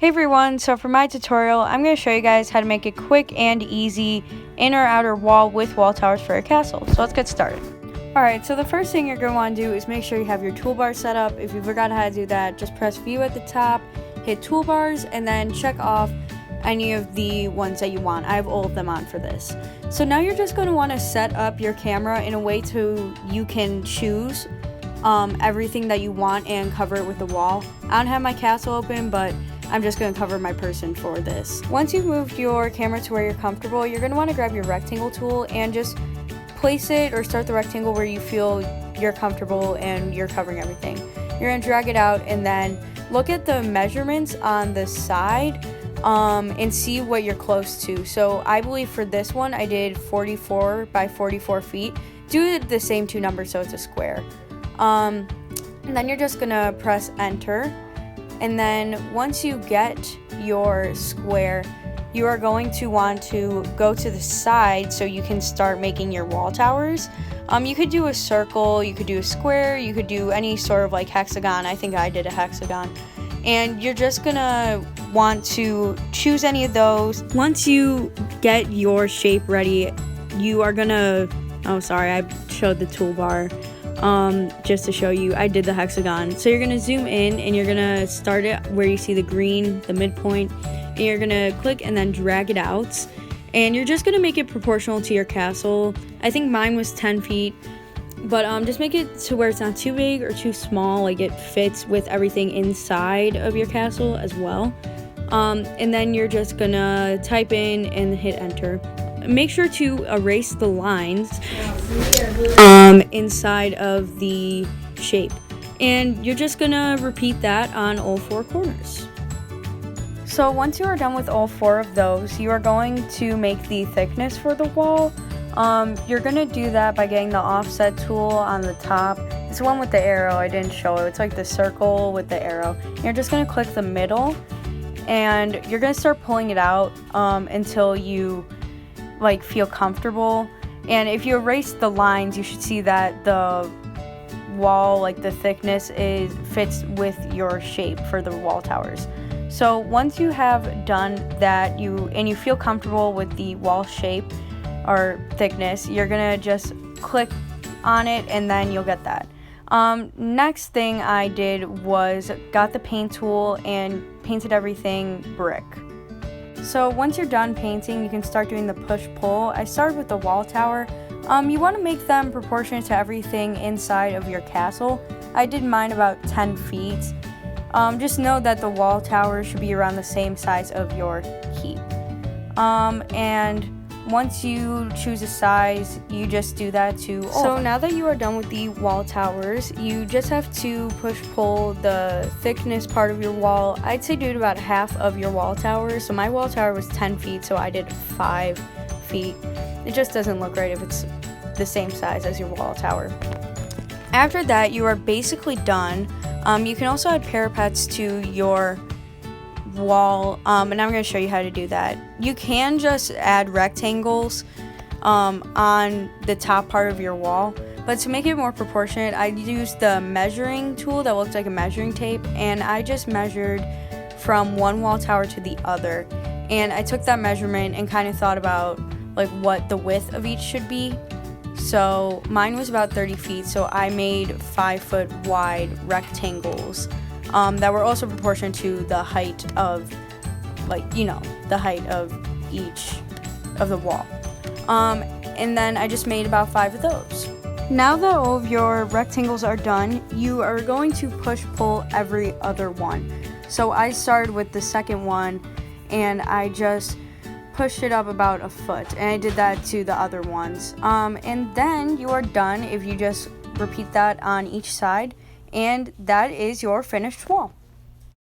Hey everyone, so for my tutorial, I'm going to show you guys how to make a quick and easy inner or outer wall with wall towers for a castle. So let's get started. Alright, so the first thing you're going to want to do is make sure you have your toolbar set up. If you forgot how to do that, just press view at the top, hit toolbars, and then check off any of the ones that you want. I have all of them on for this. So now you're just going to want to set up your camera in a way to you can choose everything that you want and cover it with the wall. I don't have my castle open, but I'm just going to cover my person for this. Once you've moved your camera to where you're comfortable, you're going to want to grab your rectangle tool and just place it or start the rectangle where you feel you're comfortable and you're covering everything. You're going to drag it out and then look at the measurements on the side and see what you're close to. So I believe for this one I did 44 by 44 feet. Do the same two numbers so it's a square. And then you're just going to press enter. And then once you get your square, you are going to want to go to the side so you can start making your wall towers. You could do a circle, you could do a square, you could do any sort of like hexagon. I think I did a hexagon. And you're just gonna want to choose any of those. Once you get your shape ready, you are gonna, oh sorry, I showed the toolbar. Just to show you, I did the hexagon. So you're gonna zoom in and you're gonna start it where you see the green, the midpoint, and you're gonna click and then drag it out. And you're just gonna make it proportional to your castle. I think mine was 10 feet, but just make it to where it's not too big or too small, like it fits with everything inside of your castle as well. And then you're just gonna type in and hit enter. Make sure to erase the lines inside of the shape, and you're just gonna repeat that on all four corners. So once you are done with all four of those, you are going to make the thickness for the wall. You're gonna do that by getting the offset tool on the top. It's the one with the arrow. I didn't show it. It's like the circle with the arrow. You're just gonna click the middle and you're gonna start pulling it out until you like feel comfortable. And if you erase the lines, you should see that the wall, like the thickness, fits with your shape for the wall towers. So once you have done that, you feel comfortable with the wall shape or thickness, you're gonna just click on it and then you'll get that. Next thing I did was got the paint tool and painted everything brick. So once you're done painting, you can start doing the push-pull. I started with the wall tower. You want to make them proportionate to everything inside of your castle. I did mine about 10 feet. Just know that the wall tower should be around the same size of your keep. And once you choose a size, you just do that to all. So now that you are done with the wall towers, you just have to push-pull the thickness part of your wall. I'd say do it about half of your wall tower. So my wall tower was 10 feet, so I did 5 feet. It just doesn't look right if it's the same size as your wall tower. After that, you are basically done. You can also add parapets to your wall, and I'm going to show you how to do that. You can just add rectangles on the top part of your wall, but to make it more proportionate, I used the measuring tool that looks like a measuring tape, and I just measured from one wall tower to the other, and I took that measurement and kind of thought about like what the width of each should be. So mine was about 30 feet, so I made 5-foot wide rectangles that were also proportionate to the height of, the height of each of the wall. And then I just made about 5 of those. Now that all of your rectangles are done, you are going to push-pull every other one. So I started with the second one, and I just pushed it up about a foot, and I did that to the other ones. And then you are done if you just repeat that on each side. And that is your finished wall.